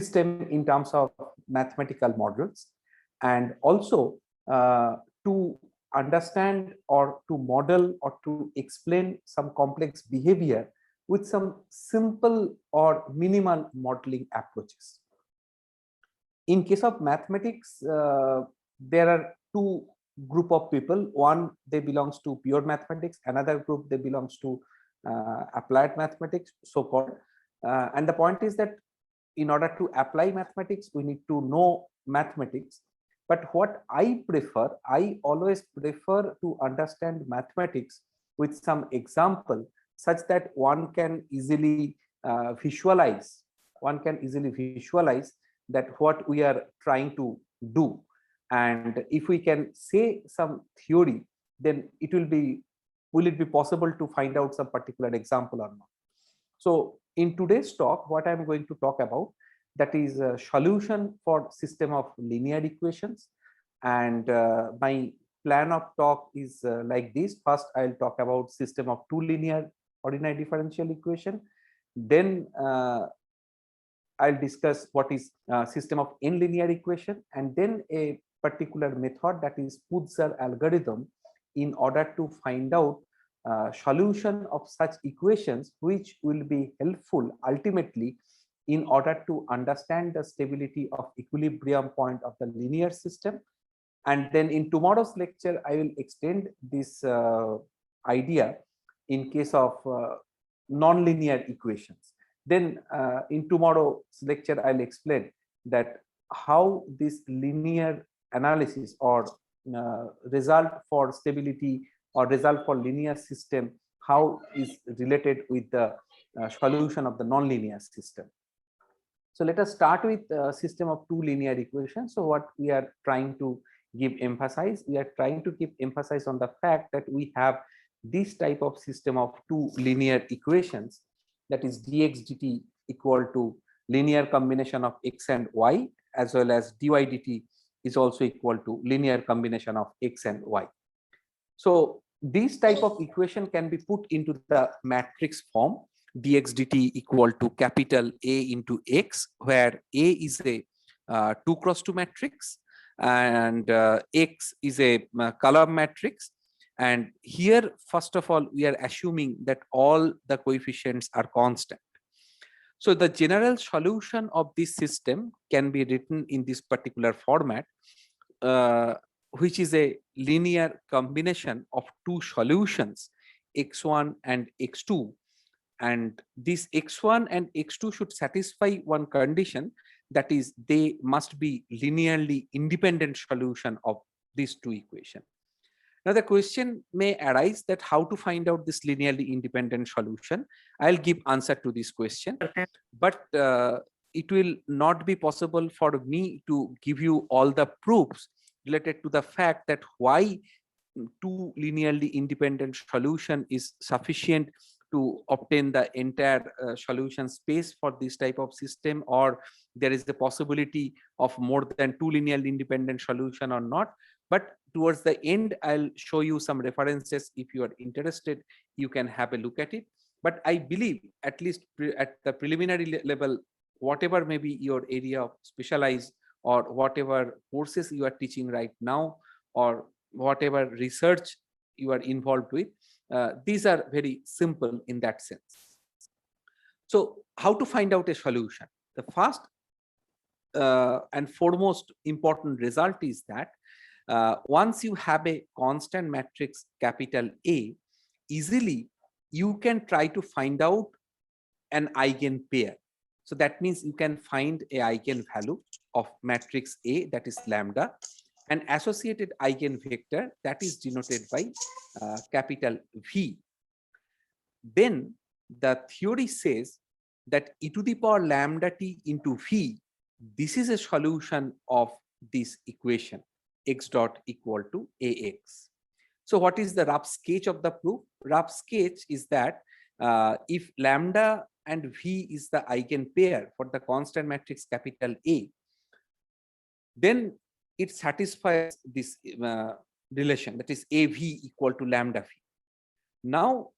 system in terms of mathematical models, and also to understand or to model or to explain some complex behavior with some simple or minimal modeling approaches. In case of mathematics, there are two group of people. One, they belongs to pure mathematics. Another group, they belongs to applied mathematics, so-called. And the point is that in order to apply mathematics, we need to know mathematics. But what I prefer, I always prefer to understand mathematics with some example, such that one can easily visualize. One can easily visualize that what we are trying to do. And if we can say some theory, then it will be, will it be possible to find out some particular example or not? So in today's talk, what I'm going to talk about, that is a solution for system of linear equations. And my plan of talk is like this. First, I'll talk about system of two linear ordinary differential equation. Then I'll discuss what is system of n linear equation, and then a particular method, that is Puzhar algorithm, in order to find out solution of such equations, which will be helpful ultimately in order to understand the stability of equilibrium point of the linear system. And then in tomorrow's lecture, I will extend this idea in case of nonlinear equations. Then in tomorrow's lecture, I'll explain that how this linear analysis or result for stability or result for linear system, how is related with the solution of the nonlinear system. So let us start with system of two linear equations. So what we are trying to give emphasis, we are trying to keep emphasis on the fact that we have this type of system of two linear equations, that is dx dt equal to linear combination of x and y, as well as dy dt is also equal to linear combination of x and y. So this type of equation can be put into the matrix form, dx dt equal to capital A into x, where A is a 2 cross 2 matrix and x is a column matrix. And here, first of all, we are assuming that all the coefficients are constant. So the general solution of this system can be written in this particular format, which is a linear combination of two solutions, x1 and x2. And this x1 and x2 should satisfy one condition, that is, they must be linearly independent solution of these two equations. Now the question may arise that how to find out this linearly independent solution. I'll give answer to this question, but it will not be possible for me to give you all the proofs related to the fact that why two linearly independent solution is sufficient to obtain the entire solution space for this type of system, or there is the possibility of more than two linearly independent solution or not. But towards the end, I'll show you some references. If you are interested, you can have a look at it. But I believe, at least at the preliminary level, whatever may be your area of specialized, or whatever courses you are teaching right now, or whatever research you are involved with, these are very simple in that sense. So how to find out a solution? The first and foremost important result is that once you have a constant matrix capital A, easily you can try to find out an eigenpair. So that means you can find a eigenvalue of matrix A, that is lambda, an associated eigenvector that is denoted by capital V. Then the theory says that e to the power lambda t into V, this is a solution of this equation, x dot equal to ax. So what is the rough sketch of the proof? Rough sketch is that if lambda and V is the eigenpair for the constant matrix capital A, then it satisfies this relation, that is AV equal to lambda V. Now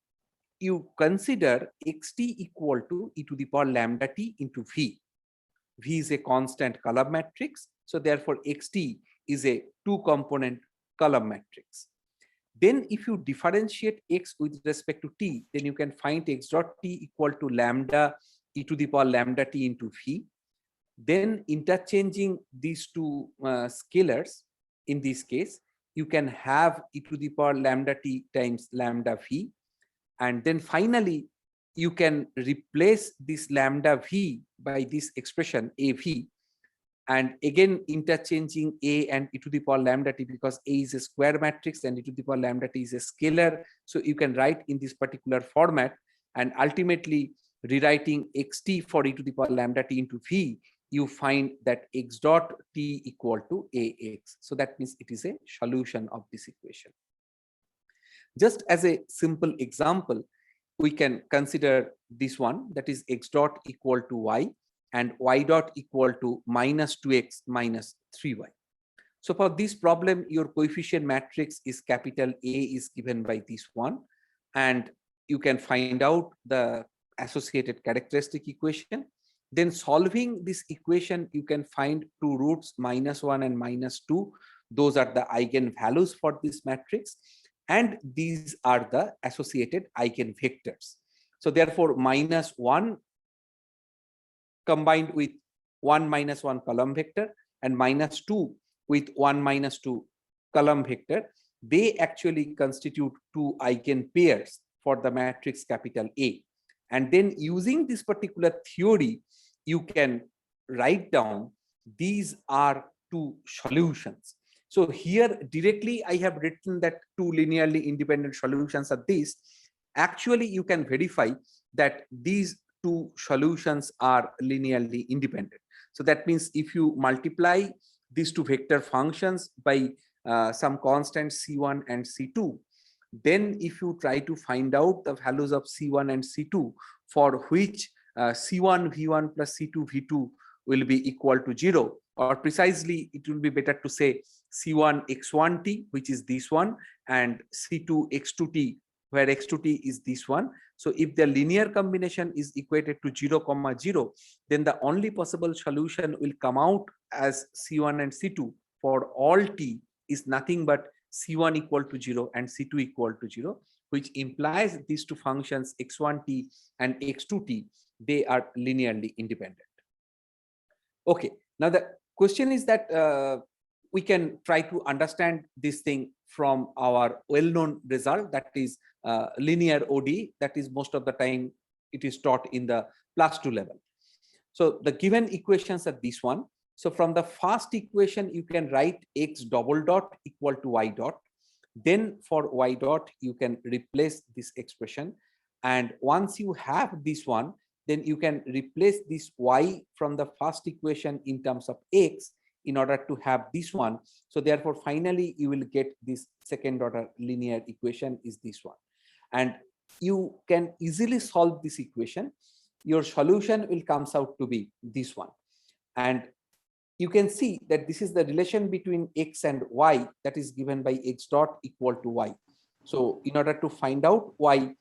you consider xt equal to e to the power lambda t into V. V is a constant column matrix. So therefore, xt is a two-component column matrix. Then if you differentiate x with respect to t, then you can find x dot t equal to lambda e to the power lambda t into v. Then interchanging these two scalars, in this case, you can have e to the power lambda t times lambda v. And then finally, you can replace this lambda v by this expression av, and again interchanging a and e to the power lambda t, because a is a square matrix and e to the power lambda t is a scalar. So you can write in this particular format, and ultimately rewriting xt for e to the power lambda t into v, you find that x dot t equal to ax. So that means it is a solution of this equation. Just as a simple example, we can consider this one, that is x dot equal to y and y dot equal to minus 2x minus 3y. So for this problem, your coefficient matrix is capital A is given by this one, and you can find out the associated characteristic equation. Then solving this equation, you can find two roots, -1 and -2. Those are the eigenvalues for this matrix, and these are the associated eigenvectors. So therefore, -1 combined with 1 minus 1 column vector and -2 with 1 minus 2 column vector, they actually constitute two eigenpairs for the matrix capital A. And then using this particular theory, you can write down these are two solutions. So here directly I have written that two linearly independent solutions are these. Actually, you can verify that these two solutions are linearly independent. So that means if you multiply these two vector functions by some constant c1 and c2, then if you try to find out the values of c1 and c2 for which c1 v1 plus c2 v2 will be equal to 0, or precisely it will be better to say c1 x1t, which is this one, and c2 x2t, where x2t is this one. So if the linear combination is equated to 0, 0, then the only possible solution will come out as c1 and c2 for all t is nothing but c1 equal to 0 and c2 equal to 0, which implies these two functions x1t and x2t, they are linearly independent. Okay, now the question is that we can try to understand this thing from our well-known result, that is linear ODE, that is most of the time it is taught in the +2 level. So the given equations are this one. So from the first equation, you can write x double dot equal to y dot. Then for y dot, you can replace this expression. And once you have this one, then you can replace this y from the first equation in terms of x in order to have this one. So therefore, finally, you will get this second order linear equation is this one. And you can easily solve this equation. Your solution will comes out to be this one. And you can see that this is the relation between x and y that is given by x dot equal to y. So in order to find out y,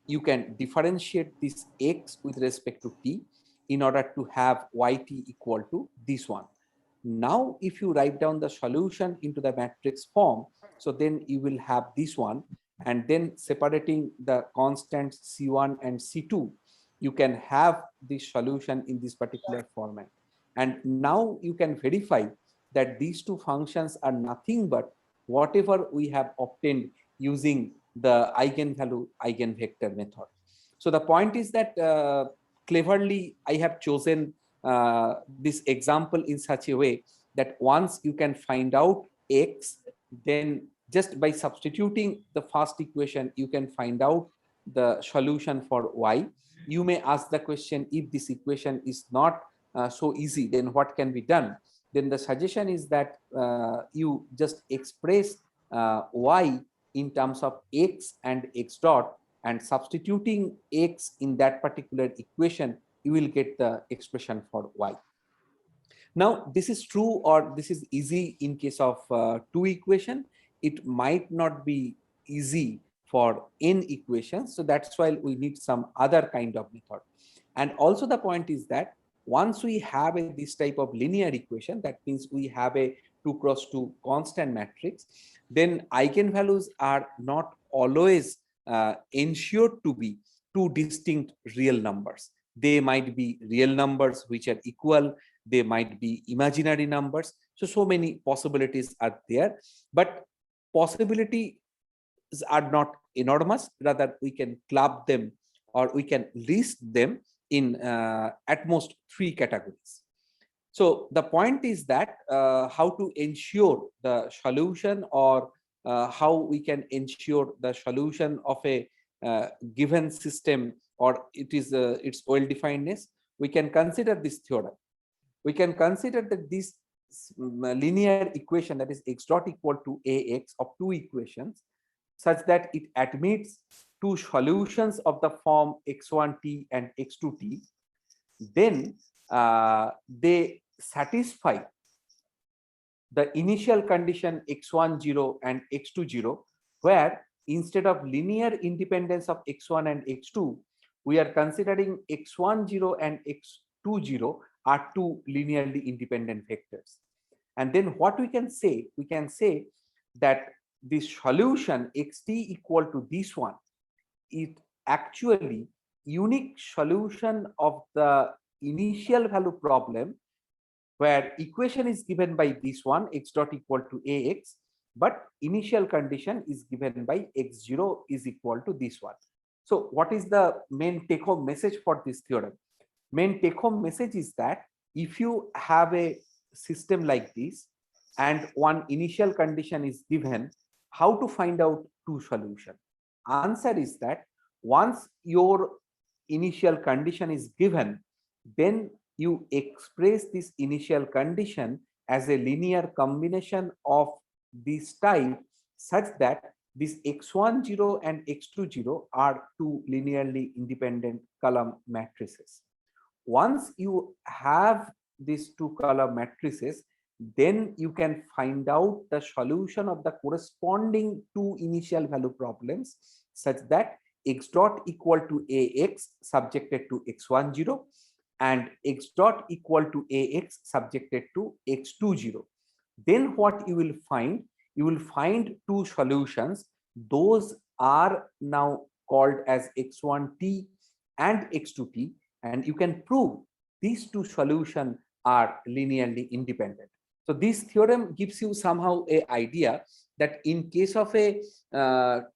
you can differentiate this x with respect to t in order to have yt equal to this one. Now, if you write down the solution into the matrix form, so then you will have this one, and then separating the constants c1 and c2, you can have this solution in this particular format. And now you can verify that these two functions are nothing but whatever we have obtained using the eigenvalue eigenvector method. So the point is that cleverly I have chosen this example in such a way that once you can find out x, then just by substituting the first equation, you can find out the solution for y. You may ask the question, if this equation is not so easy, then what can be done? Then the suggestion is that you just express y in terms of x and x dot, and substituting x in that particular equation, you will get the expression for y. Now, this is true, or this is easy in case of two equation. It might not be easy for n equations. So that's why we need some other kind of method. And also the point is that once we have this type of linear equation, that means we have a 2 cross 2 constant matrix, then eigenvalues are not always ensured to be two distinct real numbers. They might be real numbers which are equal, they might be imaginary numbers. So many possibilities are there, but possibilities are not enormous. Rather, we can club them or we can list them in at most 3 categories. So the point is that how to ensure the solution, or how we can ensure the solution of a given system, or its well-definedness. We can consider this theorem. We can consider that this linear equation, that is x dot equal to ax of two equations, such that it admits two solutions of the form x1t and x2t, then they satisfy the initial condition x10 and x20, where instead of linear independence of x1 and x2, we are considering x10 and x20 are two linearly independent vectors. And then what we can say that this solution xt equal to this one is actually unique solution of the initial value problem, where equation is given by this one x dot equal to ax, but initial condition is given by x0 is equal to this one. So what is the main take home message for this theorem? Main take home message is that if you have a system like this and one initial condition is given, how to find out two solution? Answer is that once your initial condition is given, then you express this initial condition as a linear combination of this type, such that this x10 and x20 are two linearly independent column matrices. Once you have these two column matrices, then you can find out the solution of the corresponding two initial value problems, such that x dot equal to ax subjected to x10 and x dot equal to ax subjected to x20. Then what you will find? You will find two solutions. Those are now called as x1t and x2t, and you can prove these two solutions are linearly independent. So this theorem gives you somehow an idea that in case of a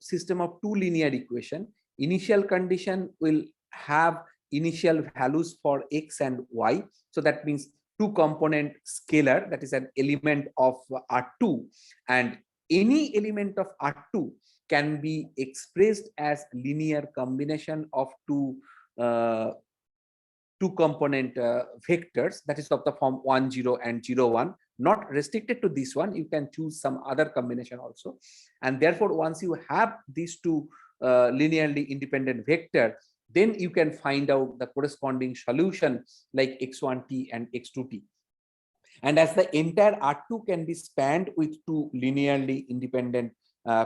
system of two linear equation, initial condition will have initial values for x and y. So that means two component scalar, that is an element of R2, and any element of R2 can be expressed as linear combination of two component vectors, that is of the form 1 0 and 0 1, not restricted to this one. You can choose some other combination also, and therefore once you have these two linearly independent vector, then you can find out the corresponding solution like x1t and x2t. And as the entire R2 can be spanned with two linearly independent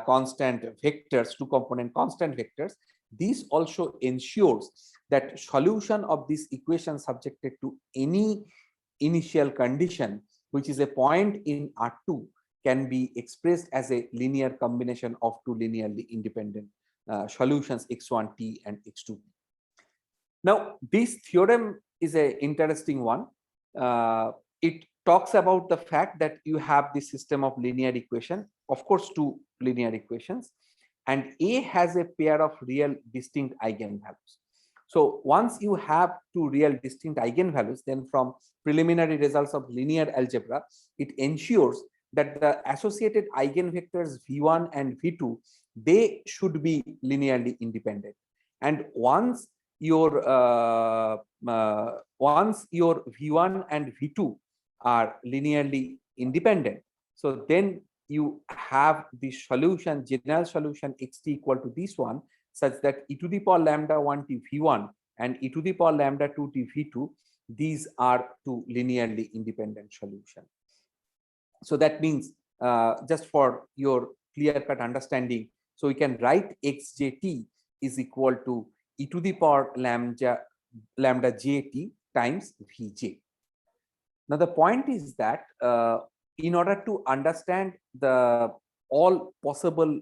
constant vectors, two component constant vectors, this also ensures that solution of this equation subjected to any initial condition, which is a point in R2, can be expressed as a linear combination of two linearly independent solutions x1t and x2t. Now, this theorem is an interesting one. It talks about the fact that you have this system of linear equation, of course, two linear equations, and A has a pair of real distinct eigenvalues. So once you have two real distinct eigenvalues, then from preliminary results of linear algebra, it ensures that the associated eigenvectors v1 and v2, they should be linearly independent. And once your v1 and v2 are linearly independent, so then you have the solution, general solution xt equal to this one, such that e to the power lambda 1t v1 and e to the power lambda 2t v2, these are two linearly independent solutions. So that means, just for your clear-cut understanding, so we can write xjt is equal to e to the power lambda jt, times Vj. Now the point is that in order to understand the all possible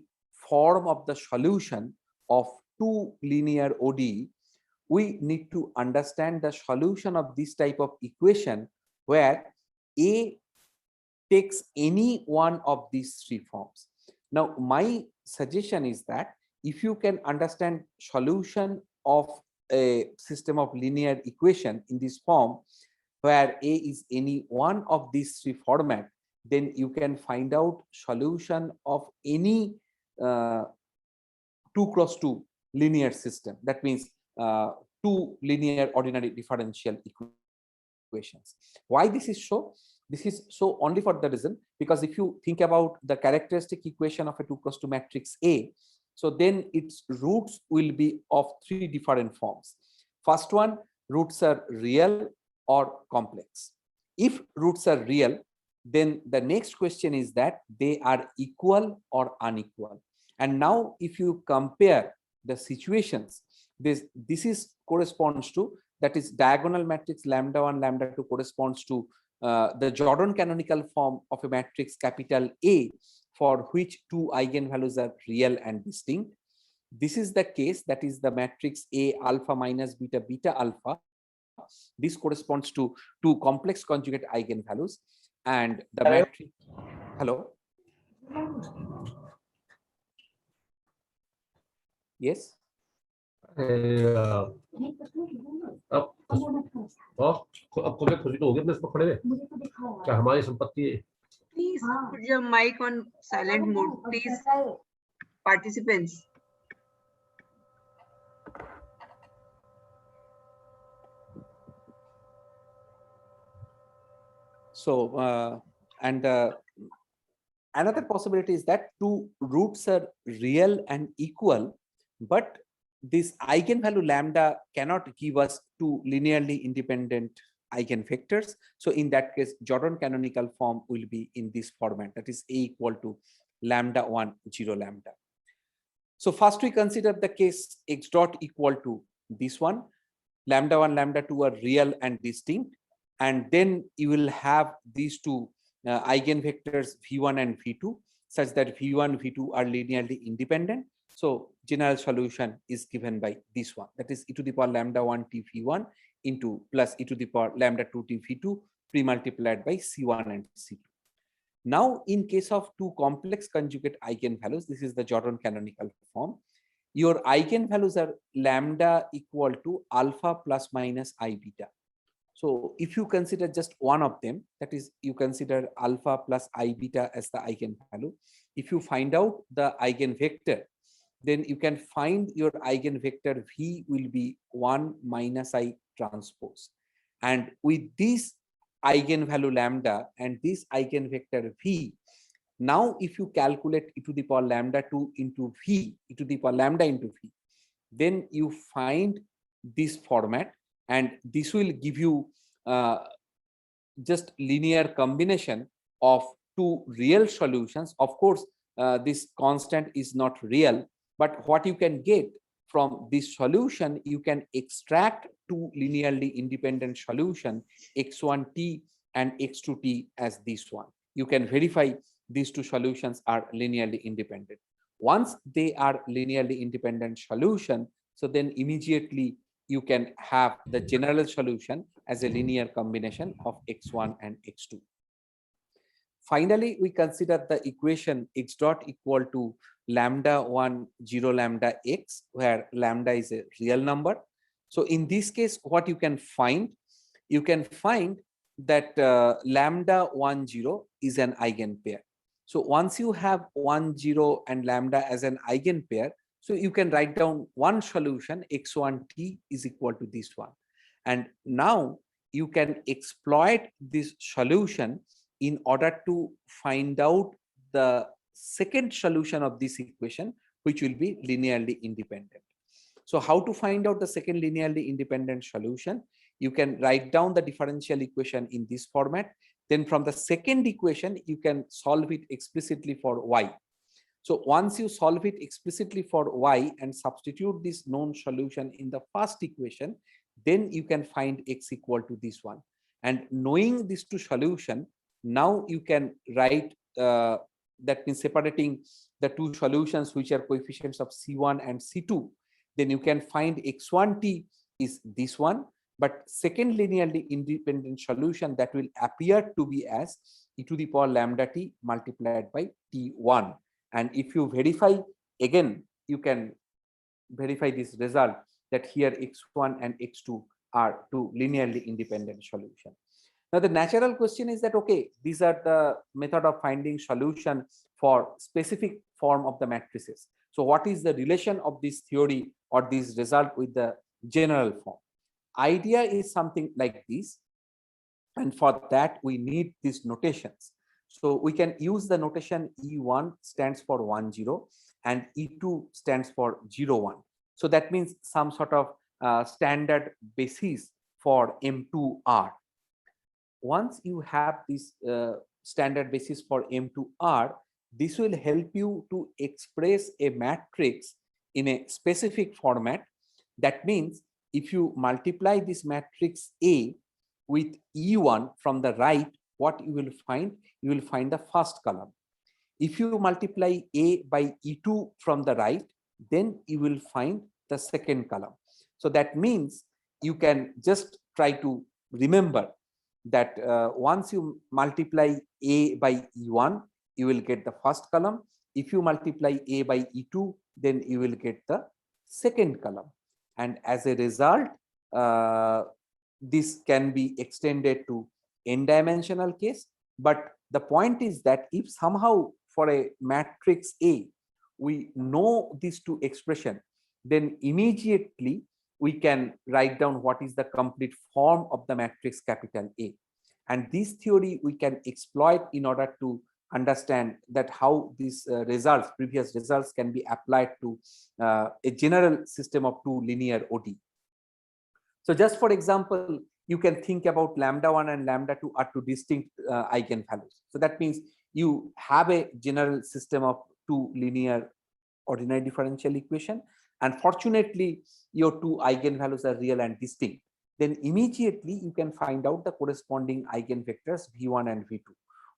form of the solution of two linear ODE, we need to understand the solution of this type of equation where A takes any one of these three forms. Now my suggestion is that if you can understand solution of a system of linear equation in this form where A is any one of these three format, then you can find out solution of any 2x2 linear system. That means two linear ordinary differential equations. Why this is so? This is so only for the reason because if you think about the characteristic equation of a 2x2 matrix A, so then its roots will be of three different forms. First one, roots are real or complex. If roots are real, then the next question is that they are equal or unequal. And now if you compare the situations, this is corresponds to, that is diagonal matrix lambda 1 lambda 2 corresponds to the Jordan canonical form of a matrix capital A for which two eigenvalues are real and distinct. This is the case, that is the matrix A alpha minus beta beta alpha. This corresponds to two complex conjugate eigenvalues, and the matrix. Hello. Yes. अब कभी खुशी तो होगी अपने इसमें खड़े हुए क्या हमारी संपत्ति है. Please put your mic on silent mode, please, participants. So, another possibility is that two roots are real and equal, but this eigenvalue lambda cannot give us two linearly independent eigenvectors. So in that case, Jordan canonical form will be in this format, that is A equal to lambda 1 0 lambda. So first we consider the case x dot equal to this one, lambda 1 lambda 2 are real and distinct, and then you will have these two eigenvectors v1 and v2 such that v1 v2 are linearly independent. So general solution is given by this one, that is e to the power lambda 1 t v1 into plus e to the power lambda 2 t v2 pre-multiplied by c1 and c2. Now in case of two complex conjugate eigenvalues, this is the Jordan canonical form, your eigenvalues are lambda equal to alpha plus minus I beta. So if you consider just one of them, that is you consider alpha plus I beta as the eigenvalue, if you find out the eigenvector, then you can find your eigenvector V will be 1 minus I transpose. And with this eigenvalue lambda and this eigenvector V, now if you calculate e to the power lambda 2 into V, e to the power lambda into V, then you find this format, and this will give you just linear combination of two real solutions. Of course, this constant is not real, but what you can get from this solution, you can extract two linearly independent solution, x1t and x2t as this one. You can verify these two solutions are linearly independent. Once they are linearly independent solution, so then immediately you can have the general solution as a linear combination of x1 and x2. Finally, we consider the equation x dot equal to lambda 1 0 lambda x, where lambda is a real number. So in this case, what you can find that lambda 1 0 is an eigenpair. So once you have 1 0 and lambda as an eigenpair, so you can write down one solution, x1t is equal to this one. And now you can exploit this solution in order to find out the second solution of this equation, which will be linearly independent. So how to find out the second linearly independent solution? You can write down the differential equation in this format. Then from the second equation, you can solve it explicitly for y. So once you solve it explicitly for y and substitute this known solution in the first equation, then you can find x equal to this one. And knowing these two solution, now you can write that means separating the two solutions which are coefficients of C1 and C2, then you can find x1t is this one, but second linearly independent solution that will appear to be as e to the power lambda t multiplied by t1. And if you verify again, you can verify this result that here x1 and x2 are two linearly independent solutions. Now the natural question is that, okay, these are the method of finding solution for specific form of the matrices. So what is the relation of this theory or this result with the general form? Idea is something like this, and for that we need these notations. So we can use the notation E1 stands for 1 0 and E2 stands for 0 1. So that means some sort of standard basis for M2R. Once you have this standard basis for M2R, this will help you to express a matrix in a specific format. That means if you multiply this matrix A with E1 from the right, what you will find? You will find the first column. If you multiply A by E2 from the right, then you will find the second column. So that means you can just try to remember that once you multiply A by E1, you will get the first column. If you multiply A by E2, then you will get the second column. And as a result, this can be extended to n-dimensional case. But the point is that if somehow for a matrix A, we know these two expressions, then immediately we can write down what is the complete form of the matrix capital A. And this theory we can exploit in order to understand that how these results, previous results, can be applied to a general system of two linear ODE. So just for example, you can think about lambda 1 and lambda 2 are two distinct eigenvalues. So that means you have a general system of two linear ordinary differential equation, and fortunately your two eigenvalues are real and distinct. Then immediately you can find out the corresponding eigenvectors V1 and V2.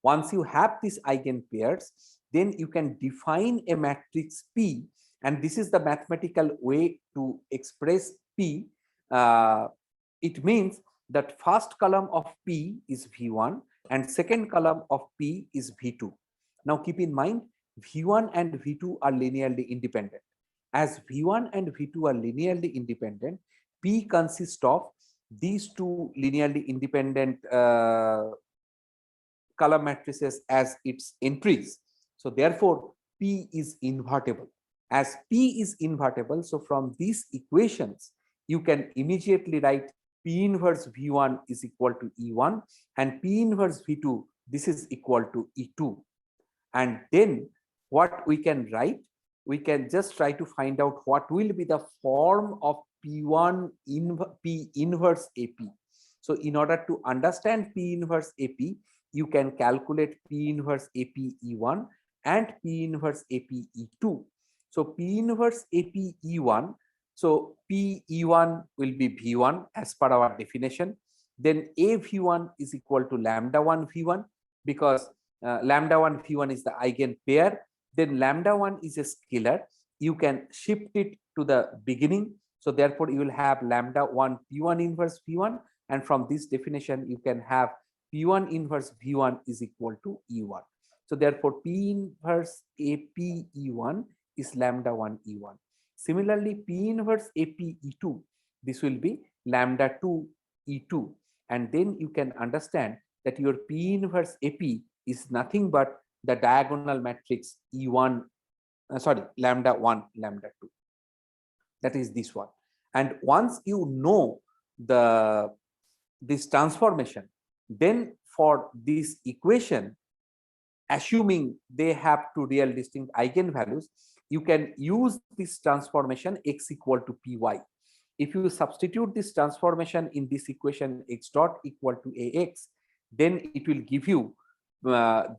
Once you have these eigenpairs, then you can define a matrix P, and this is the mathematical way to express P. It means that first column of P is V1 and second column of P is V2. Now keep in mind, V1 and V2 are linearly independent. As V1 and V2 are linearly independent, P consists of these two linearly independent column matrices as its entries. So therefore, P is invertible. As P is invertible, so from these equations, you can immediately write P inverse V1 is equal to E1 and P inverse V2, this is equal to E2. And then what we can write, we can just try to find out what will be the form of P1 P inverse AP. So in order to understand P inverse AP, you can calculate P inverse AP E1 and P inverse AP E2. So P inverse AP E1, so P E1 will be V1 as per our definition. Then A V1 is equal to lambda 1 V1 because lambda 1 V1 is the eigenpair. Then lambda 1 is a scalar. You can shift it to the beginning. So therefore, you will have lambda 1 P1 inverse V1. And from this definition, you can have P1 inverse V1 is equal to E1. So therefore, P inverse AP E1 is lambda 1 E1. Similarly, P inverse AP E2, this will be lambda 2 E2. And then you can understand that your P inverse AP is nothing but the diagonal matrix E1, lambda 1, lambda 2. That is this one. And once you know this transformation, then for this equation, assuming they have two real distinct eigenvalues, you can use this transformation x equal to py. If you substitute this transformation in this equation x dot equal to ax, then it will give you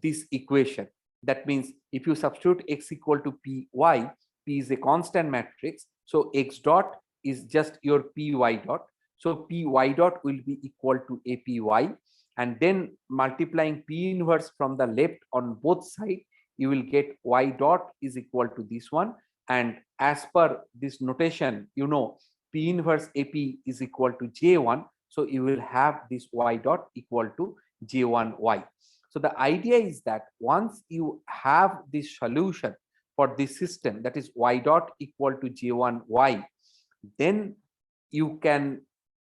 this equation. That means if you substitute x equal to py, p is a constant matrix, so x dot is just your py dot. So P y dot will be equal to APY, and then multiplying P inverse from the left on both sides, you will get y dot is equal to this one. And as per this notation, you know, P inverse AP is equal to J1. So you will have this y dot equal to J1y. So the idea is that once you have this solution for this system, that is y dot equal to J1y, then you can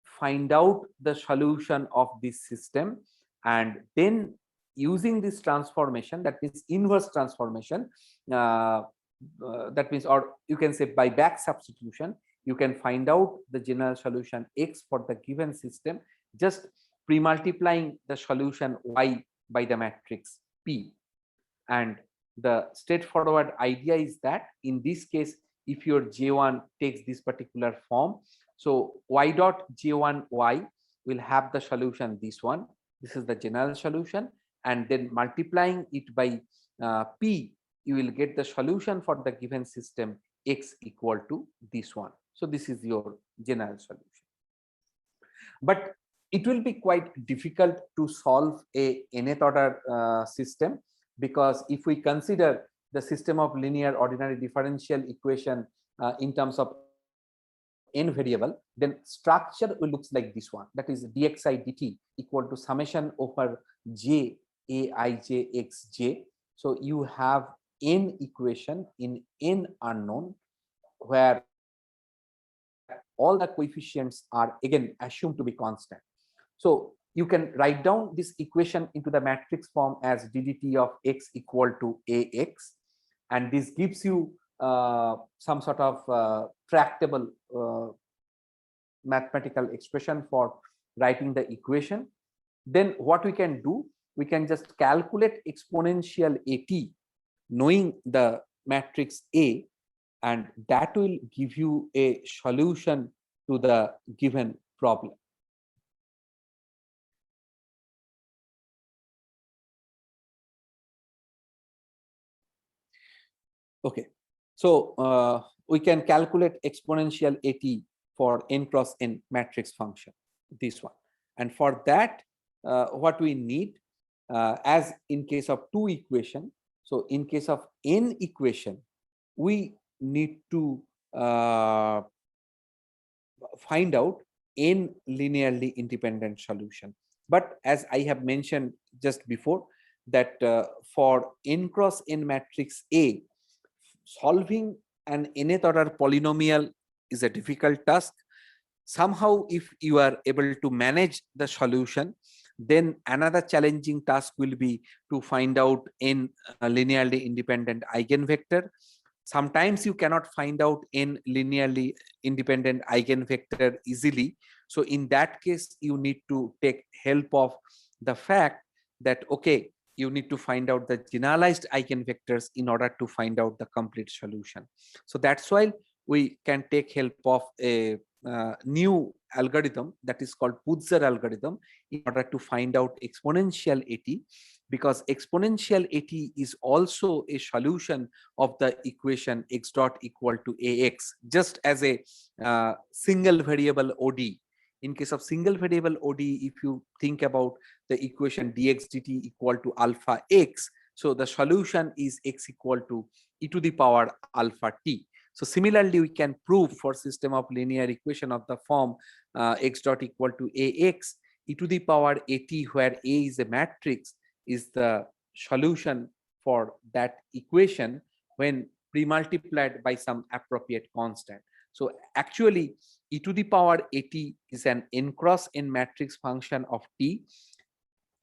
find out the solution of this system, and then using this transformation, that means inverse transformation, that means, or you can say by back substitution, you can find out the general solution X for the given system, just pre-multiplying the solution Y by the matrix P. And the straightforward idea is that in this case, if your J1 takes this particular form, so y dot J1y will have the solution this one. This is the general solution, and then multiplying it by P, you will get the solution for the given system X equal to this one. So this is your general solution. But it will be quite difficult to solve a nth order system, because if we consider the system of linear ordinary differential equation in terms of n variable, then structure will looks like this one, that is dxi dt equal to summation over j aij xj. So you have n equation in n unknown, where all the coefficients are again assumed to be constant. So you can write down this equation into the matrix form as ddt of x equal to ax, and this gives you some sort of tractable mathematical expression for writing the equation. Then what we can do, we can just calculate exponential at knowing the matrix A, and that will give you a solution to the given problem. Okay, so we can calculate exponential at for n cross n matrix function, this one. And for that, what we need, as in case of two equation, so in case of n equation, we need to find out n linearly independent solution. But as I have mentioned just before, that for n cross n matrix A, solving an nth order polynomial is a difficult task. Somehow, if you are able to manage the solution, then another challenging task will be to find out n linearly independent eigenvector. Sometimes you cannot find out n linearly independent eigenvector easily. So in that case, you need to take help of the fact that, okay, you need to find out the generalized eigenvectors in order to find out the complete solution. So that's why we can take help of a new algorithm that is called Putzer algorithm in order to find out exponential at, because exponential at is also a solution of the equation x dot equal to ax, just as a single variable ODE. In case of single variable ODE, if you think about the equation dx dt equal to alpha x, so the solution is x equal to e to the power alpha t. So similarly, we can prove for system of linear equation of the form x dot equal to ax, e to the power at, where a is a matrix, is the solution for that equation when pre-multiplied by some appropriate constant. So actually, e to the power at is an n cross n matrix function of t.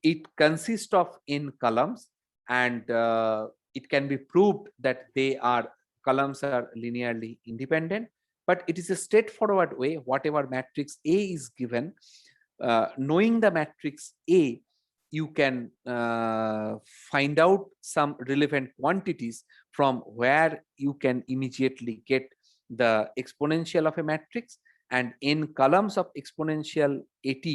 It consists of n columns, and it can be proved that columns are linearly independent. But it is a straightforward way. Whatever matrix A is given, knowing the matrix A, you can find out some relevant quantities from where you can immediately get the exponential of a matrix, and n columns of exponential at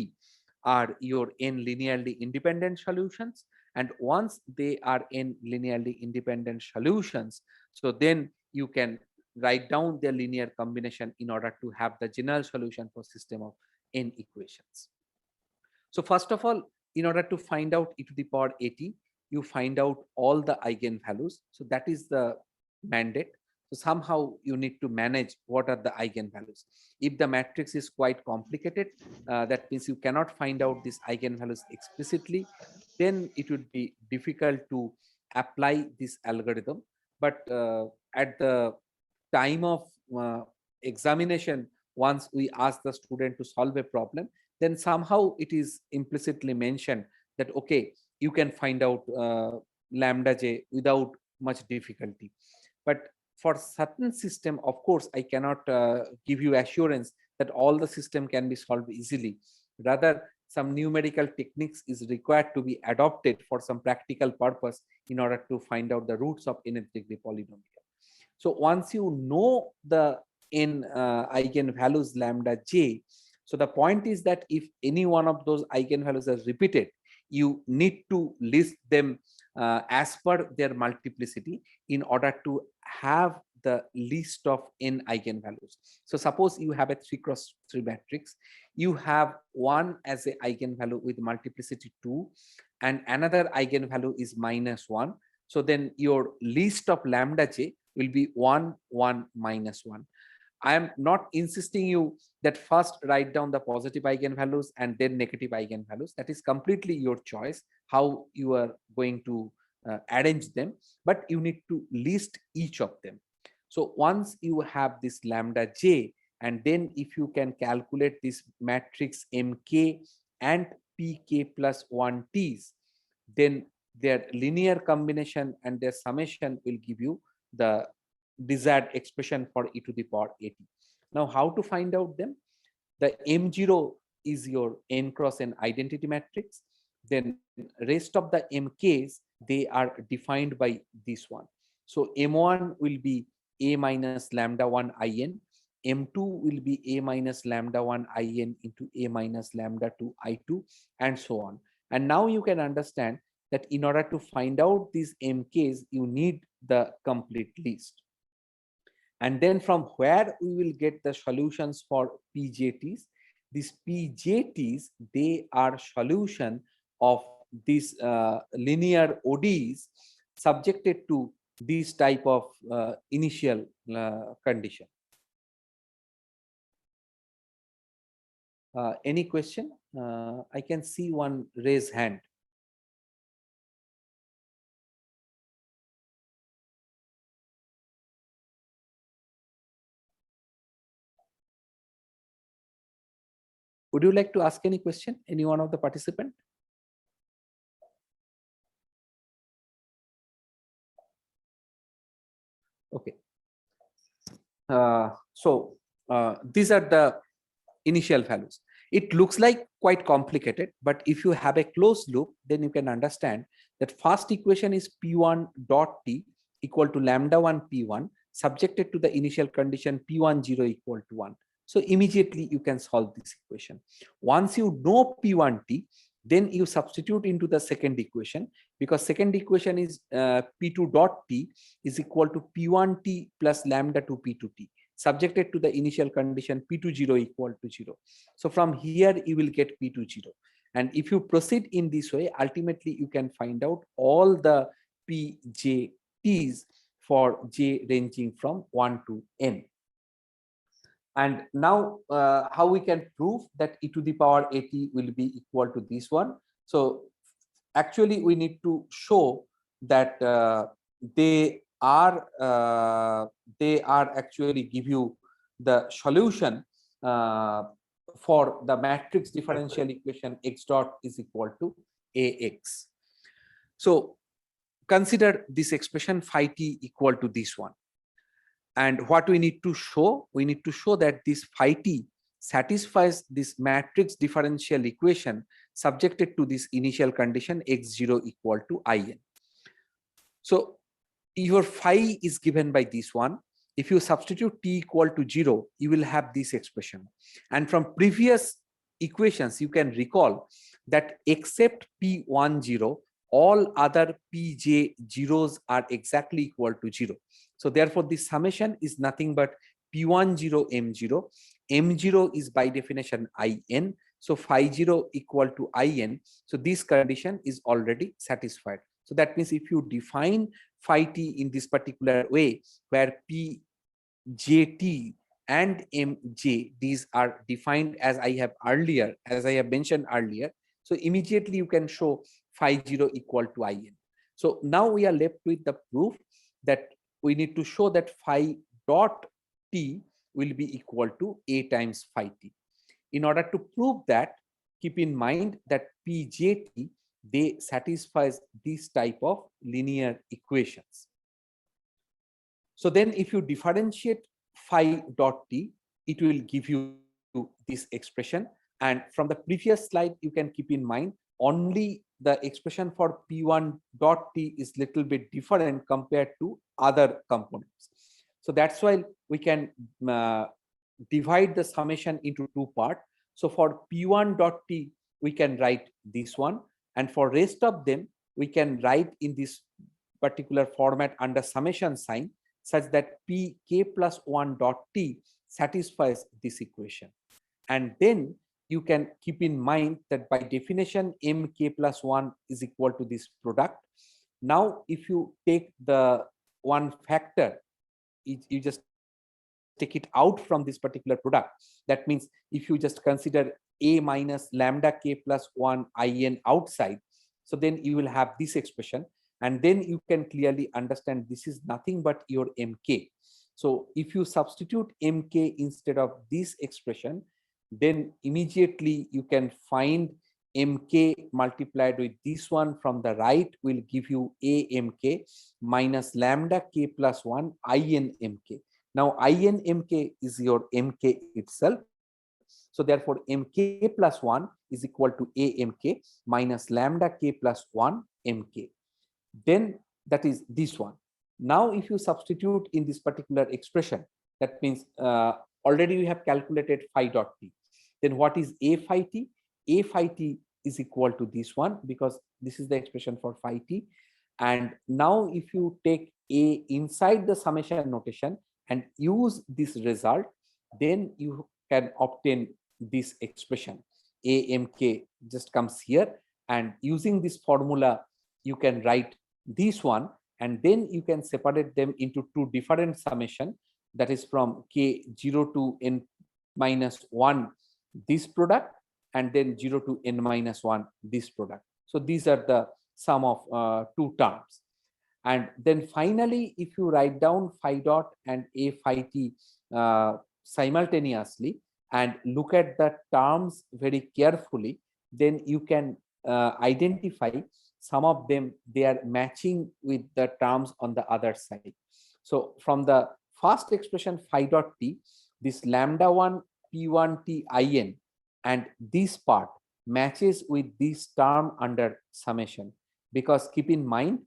are your n linearly independent solutions. And once they are n linearly independent solutions, so then you can write down their linear combination in order to have the general solution for system of n equations. So first of all, in order to find out e to the power at, you find out all the eigenvalues. So that is the mandate. So somehow you need to manage what are the eigenvalues. If the matrix is quite complicated, that means you cannot find out these eigenvalues explicitly, then it would be difficult to apply this algorithm. But at the time of examination, once we ask the student to solve a problem, then somehow it is implicitly mentioned that, okay, you can find out lambda j without much difficulty. But for certain system, of course, I cannot give you assurance that all the system can be solved easily. Rather, some numerical techniques is required to be adopted for some practical purpose in order to find out the roots of nth degree polynomial. So once you know the n eigenvalues lambda j, so the point is that if any one of those eigenvalues are repeated, you need to list them as per their multiplicity in order to have the list of n eigenvalues. So suppose you have a 3x3 matrix, you have one as a eigenvalue with multiplicity 2 and another eigenvalue is -1. So then your list of lambda j will be 1, 1, -1. I am not insisting you that first write down the positive eigenvalues and then negative eigenvalues. That is completely your choice, how you are going to arrange them, but you need to list each of them. So once you have this lambda j, and then if you can calculate this matrix mk and pk plus 1 t's, then their linear combination and their summation will give you the desired expression for e to the power at. Now, how to find out them? The M0 is your n cross n identity matrix. Then rest of the MKs, they are defined by this one. So M1 will be a minus lambda 1 in, M2 will be a minus lambda 1 in into a minus lambda 2 I2, and so on. And now you can understand that in order to find out these MKs, you need the complete list. And then from where we will get the solutions for PJTs. These PJTs, they are solution of these linear ODEs subjected to this type of initial condition. Any question? I can see one raised hand. Would you like to ask any question, any one of the participant? Okay. These are the initial values. It looks like quite complicated, but if you have a closed loop, then you can understand that first equation is P1 dot T equal to lambda 1 P1 subjected to the initial condition P1 0 equal to 1. So immediately you can solve this equation. Once you know P1t, then you substitute into the second equation, because second equation is P2 dot t is equal to P1t plus lambda 2 P2t subjected to the initial condition P2 0 equal to 0. So from here you will get P2 0. And if you proceed in this way, ultimately you can find out all the PJTs for j ranging from 1 to n. And now how we can prove that e to the power at will be equal to this one. So actually we need to show that they are actually give you the solution for the matrix differential equation x dot is equal to ax. So consider this expression phi t equal to this one. And what we need to show? We need to show that this phi t satisfies this matrix differential equation subjected to this initial condition x0 equal to in. So your phi is given by this one. If you substitute t equal to 0, you will have this expression. And from previous equations, you can recall that except p10, all other pj zeros are exactly equal to 0. So therefore, this summation is nothing but p10 m0 M0 is by definition In, so phi 0 equal to In. So this condition is already satisfied. So that means if you define phi t in this particular way, where Pjt and Mj, these are defined as I have mentioned earlier. So immediately you can show phi 0 equal to In. So now we are left with the proof that we need to show that phi dot t will be equal to A times phi t. In order to prove that, keep in mind that Pjt, they satisfies this type of linear equations. So then if you differentiate phi dot t, it will give you this expression. And from the previous slide, you can keep in mind only the expression for P1 dot t is little bit different compared to other components. So that's why we can divide the summation into two parts. So for P1 dot t, we can write this one. And for rest of them, we can write in this particular format under summation sign, such that Pk plus 1 dot t satisfies this equation. And then you can keep in mind that by definition, Mk plus 1 is equal to this product. Now, if you take the one factor, you just take it out from this particular product. That means if you just consider A minus lambda k plus 1 In outside, so then you will have this expression. And then you can clearly understand this is nothing but your Mk. So if you substitute Mk instead of this expression, then immediately you can find Mk multiplied with this one from the right will give you Amk minus lambda k plus 1 In Mk. Now In Mk is your Mk itself. So therefore Mk plus 1 is equal to Amk minus lambda k plus 1 Mk. Then that is this one. Now if you substitute in this particular expression, that means already we have calculated phi dot t. Then what is A phi t? A phi t is equal to this one, because this is the expression for phi t. And now if you take A inside the summation notation and use this result, then you can obtain this expression. Amk just comes here, and using this formula, you can write this one, and then you can separate them into two different summation, that is from k0 to n minus 1 this product, and then 0 to n minus 1 this product. So these are the sum of two terms. And then finally, if you write down phi dot and A phi t simultaneously and look at the terms very carefully, then you can identify some of them, they are matching with the terms on the other side. So from the first expression phi dot t, this lambda 1 p1 t in and this part matches with this term under summation, because keep in mind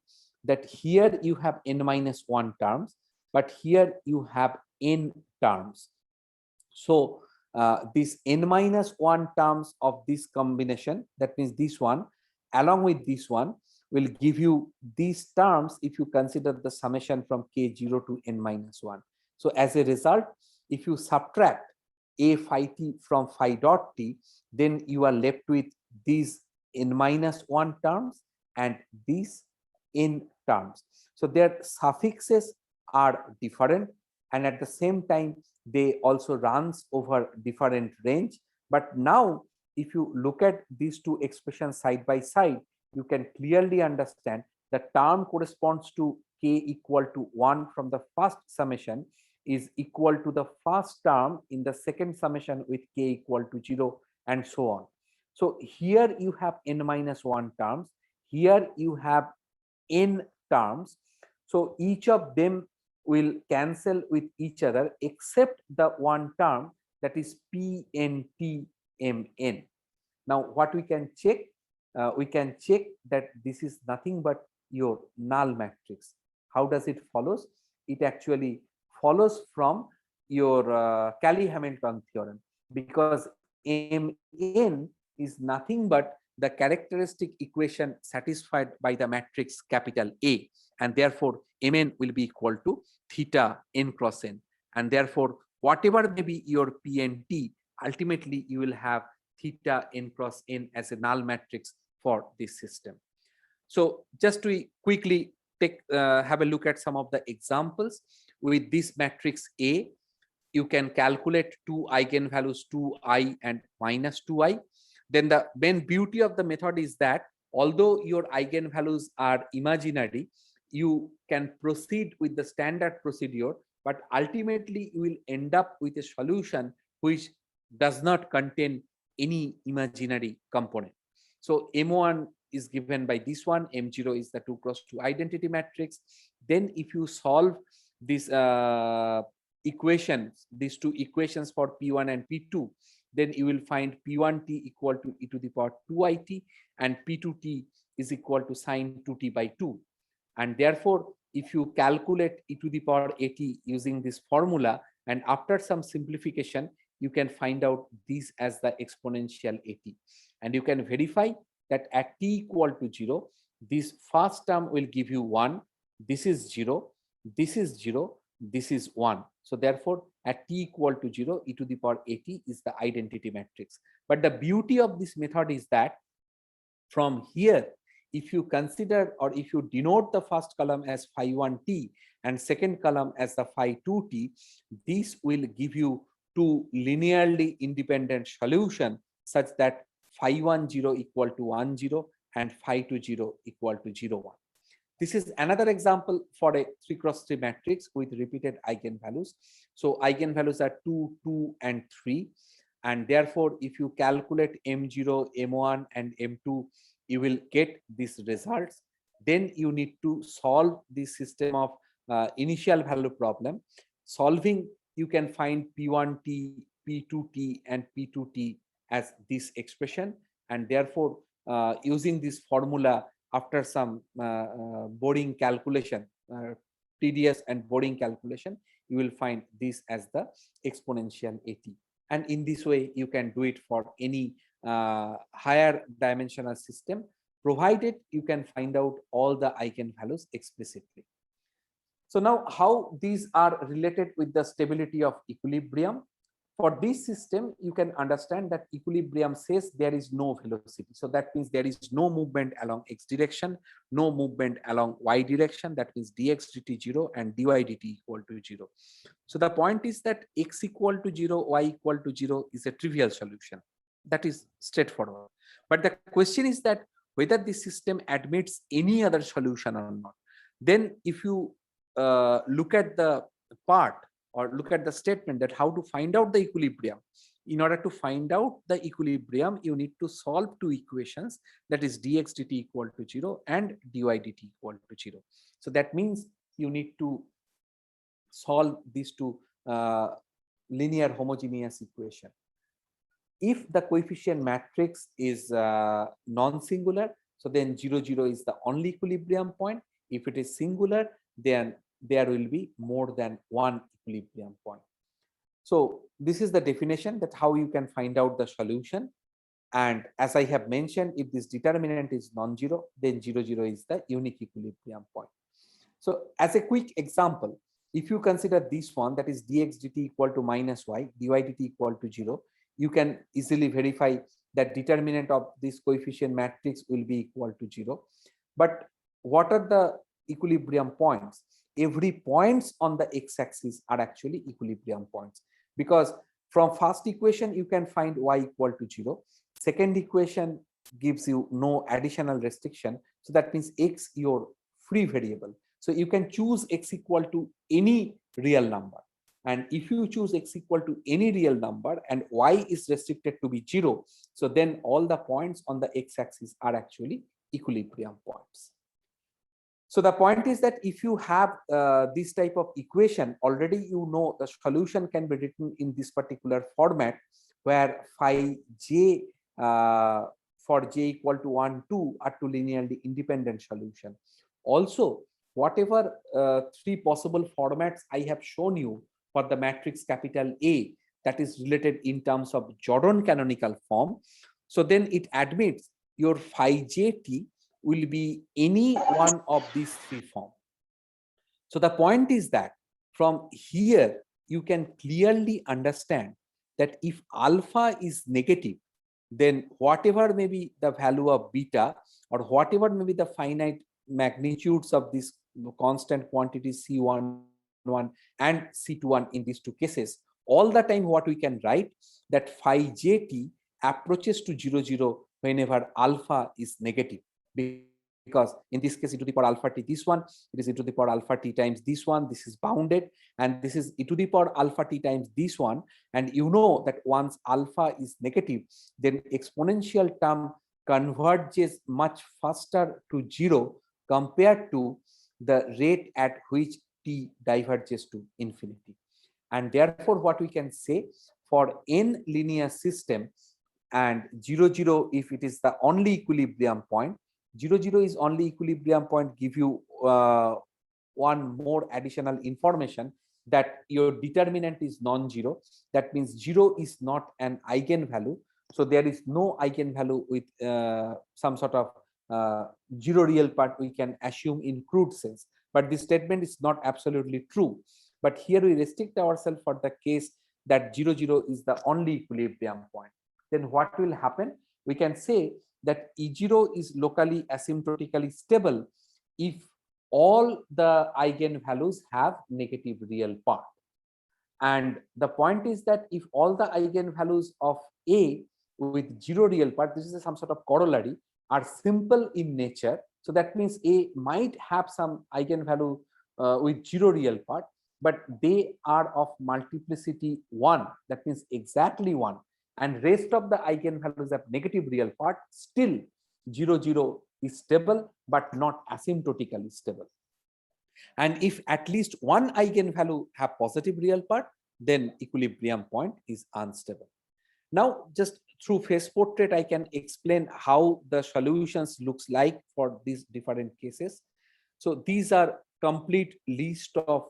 that here you have n minus 1 terms, but here you have n terms. So this n minus 1 terms of this combination, that means this one along with this one, will give you these terms if you consider the summation from k0 to n minus 1. So as a result, if you subtract A phi t from phi dot t, then you are left with these n minus 1 terms and these n terms. So their suffixes are different, and at the same time they also runs over different range. But now if you look at these two expressions side by side, you can clearly understand the term corresponds to k equal to 1 from the first summation is equal to the first term in the second summation with k equal to 0, and so on. So here you have n minus 1 terms, here you have n terms. So each of them will cancel with each other except the one term, that is PNTMN. Now what we can check? We can check that this is nothing but your null matrix. How does it follows? It actually follows from your Cayley-Hamilton theorem, because Mn is nothing but the characteristic equation satisfied by the matrix capital A, and therefore Mn will be equal to theta n cross n, and therefore whatever may be your P and T, ultimately you will have theta n cross n as a null matrix for this system. So just to quickly have a look at some of the examples. With this matrix A, you can calculate two eigenvalues 2i and minus 2i. Then the main beauty of the method is that although your eigenvalues are imaginary, you can proceed with the standard procedure, but ultimately you will end up with a solution which does not contain any imaginary component. So M1 is given by this one, M0 is the 2 cross 2 identity matrix. Then if you solve this equations, these two equations for P1 and P2, then you will find P1t equal to e to the power 2it and P2t is equal to sine 2t by 2. And therefore, if you calculate e to the power at using this formula, and after some simplification, you can find out this as the exponential at. And you can verify that at t equal to 0, this first term will give you 1, this is 0, this is 0, this is 1. So therefore, at t equal to 0, e to the power at is the identity matrix. But the beauty of this method is that from here, if you consider or if you denote the first column as phi 1t and second column as the phi 2t, this will give you two linearly independent solution such that phi 10 equal to 10 and phi 20 equal to 01. This is another example for a 3 cross 3 matrix with repeated eigenvalues. So eigenvalues are 2, 2, and 3. And therefore, if you calculate M0, M1, and M2, you will get these results. Then you need to solve this system of initial value problem. Solving, you can find P1t, P2t, and P2t as this expression. And therefore, using this formula, after some boring calculation, tedious and boring calculation, you will find this as the exponential at. And in this way, you can do it for any higher dimensional system, provided you can find out all the eigenvalues explicitly. So now, how these are related with the stability of equilibrium? For this system, you can understand that equilibrium says there is no velocity. So that means there is no movement along x direction, no movement along y direction. That means dx dt 0 and dy dt equal to 0. So the point is that x equal to 0, y equal to 0 is a trivial solution. That is straightforward. But the question is that whether the system admits any other solution or not. Then if you look at the part or look at the statement that how to find out the equilibrium. In order to find out the equilibrium, you need to solve two equations, that is dx dt equal to 0 and dy dt equal to 0. So that means you need to solve these two linear homogeneous equation. If the coefficient matrix is non-singular, so then 0, 0 is the only equilibrium point. If it is singular, then there will be more than one equilibrium point. So this is the definition that how you can find out the solution. And as I have mentioned, if this determinant is non-zero, then 0, 0 is the unique equilibrium point. So as a quick example, if you consider this one, that is dx dt equal to minus y, dy dt equal to 0, you can easily verify that determinant of this coefficient matrix will be equal to 0. But what are the equilibrium points? Every points on the x-axis are actually equilibrium points, because from first equation you can find y equal to 0. Second equation gives you no additional restriction, so that means x your free variable. So you can choose x equal to any real number, and if you choose x equal to any real number and y is restricted to be 0, so then all the points on the x-axis are actually equilibrium points. So the point is that if you have this type of equation, already you know the solution can be written in this particular format, where phi j for j equal to 1, 2 are two linearly independent solution. Also, whatever three possible formats I have shown you for the matrix capital A, that is related in terms of Jordan canonical form, so then it admits your phi jt will be any one of these three forms. So the point is that from here you can clearly understand that if alpha is negative, then whatever may be the value of beta, or whatever may be the finite magnitudes of this constant quantities C11 and C21 in these two cases, all the time what we can write that phi jt approaches to 0 whenever alpha is negative, because in this case e to the power alpha t, this one, it is e to the power alpha t times this one, this is bounded, and this is e to the power alpha t times this one. And you know that once alpha is negative, then exponential term converges much faster to 0 compared to the rate at which t diverges to infinity. And therefore what we can say, for n linear system and 0 if it is the only equilibrium point, 0 is only equilibrium point, give you one more additional information that your determinant is non-zero. That means 0 is not an eigenvalue. So there is no eigenvalue with some sort of 0 real part we can assume in crude sense. But this statement is not absolutely true. But here we restrict ourselves for the case that 0 is the only equilibrium point. Then what will happen? We can say that E0 is locally asymptotically stable if all the eigenvalues have negative real part. And the point is that if all the eigenvalues of A with 0 real part, this is some sort of corollary, are simple in nature. So that means A might have some eigenvalue with 0 real part, but they are of multiplicity 1. That means exactly 1. And rest of the eigenvalues have negative real part, still 0 is stable but not asymptotically stable. And if at least one eigenvalue have positive real part, then equilibrium point is unstable. Now just through phase portrait I can explain how the solutions looks like for these different cases. So these are complete list of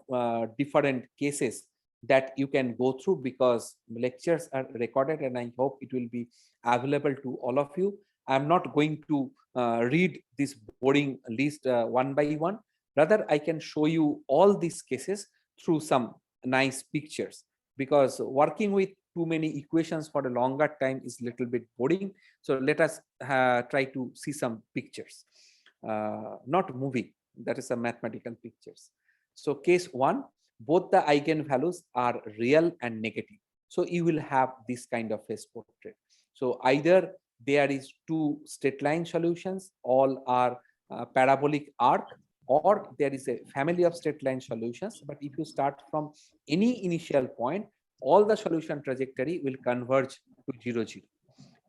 different cases that you can go through, because lectures are recorded and I hope it will be available to all of you. I'm not going to read this boring list one by one. Rather, I can show you all these cases through some nice pictures, because working with too many equations for a longer time is a little bit boring. So let us try to see some pictures, not movie, that is a mathematical pictures. So case 1, both the eigenvalues are real and negative. So you will have this kind of phase portrait. So either there is two straight line solutions, all are parabolic arc, or there is a family of straight line solutions. But if you start from any initial point, all the solution trajectory will converge to 0.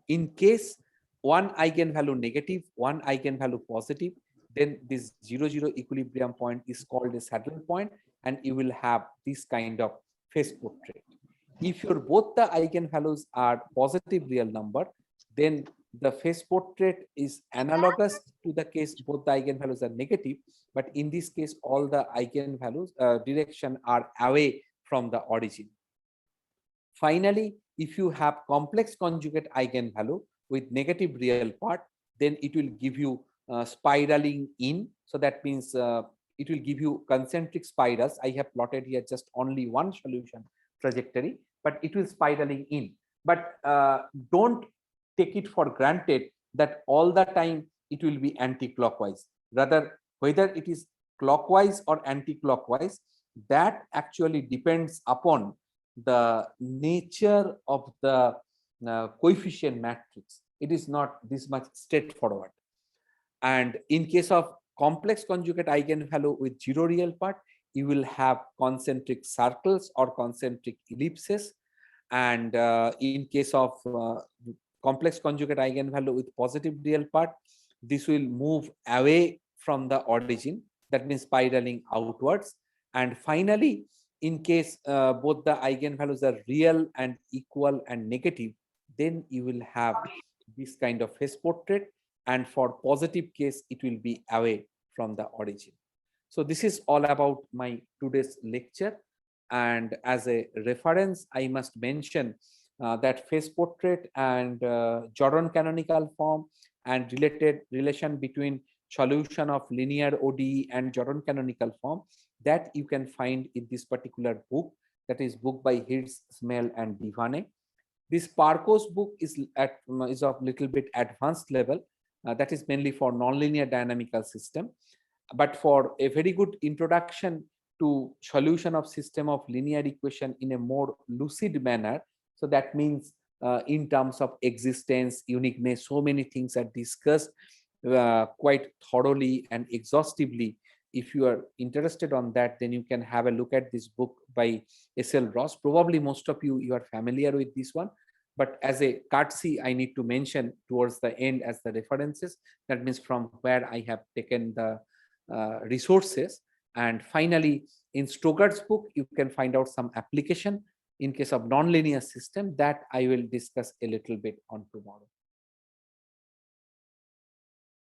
In case one eigenvalue negative, one eigenvalue positive, then this 0 equilibrium point is called a saddle point, and you will have this kind of phase portrait. If your both the eigenvalues are positive real number, then the phase portrait is analogous to the case both the eigenvalues are negative, but in this case all the eigenvalues direction are away from the origin. Finally, if you have complex conjugate eigenvalue with negative real part, then it will give you spiraling in. So that means it will give you concentric spirals. I have plotted here just only one solution trajectory, but it will spiraling in. But don't take it for granted that all the time it will be anti-clockwise. Rather, whether it is clockwise or anti-clockwise, that actually depends upon the nature of the coefficient matrix. It is not this much straightforward. And in case of complex conjugate eigenvalue with 0 real part, you will have concentric circles or concentric ellipses. And in case of complex conjugate eigenvalue with positive real part, this will move away from the origin. That means spiraling outwards. And finally, in case both the eigenvalues are real and equal and negative, then you will have this kind of phase portrait. And for positive case, it will be away from the origin. So this is all about my today's lecture. And as a reference, I must mention that phase portrait and Jordan canonical form and related relation between solution of linear ODE and Jordan canonical form, that you can find in this particular book, that is book by Hirsch, Smell, and Divane. This Parkos book is of little bit advanced level. That is mainly for nonlinear dynamical system. But for a very good introduction to solution of system of linear equation in a more lucid manner, so that means in terms of existence, uniqueness, so many things are discussed quite thoroughly and exhaustively. If you are interested on that, then you can have a look at this book by S.L. Ross. Probably most of you are familiar with this one, but as a courtesy, I need to mention towards the end as the references. That means from where I have taken the resources. And finally, in Stogart's book, you can find out some application in case of nonlinear system that I will discuss a little bit on tomorrow.